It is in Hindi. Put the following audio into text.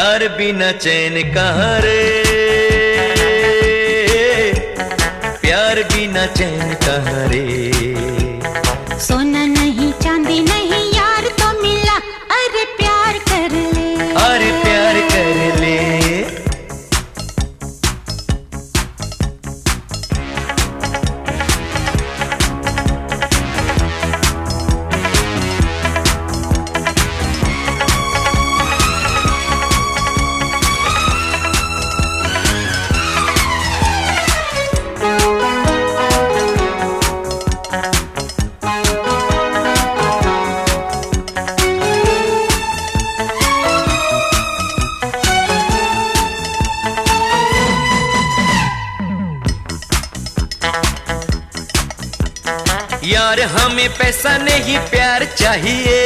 प्यार बिना चैन कहाँ रे, प्यार बिना चैन कहाँ रे। सोना नहीं चांदी नहीं यार तो मिला, अरे प्यार कर ले, अरे प्यार कर ले। यार हमें पैसा नहीं प्यार चाहिए,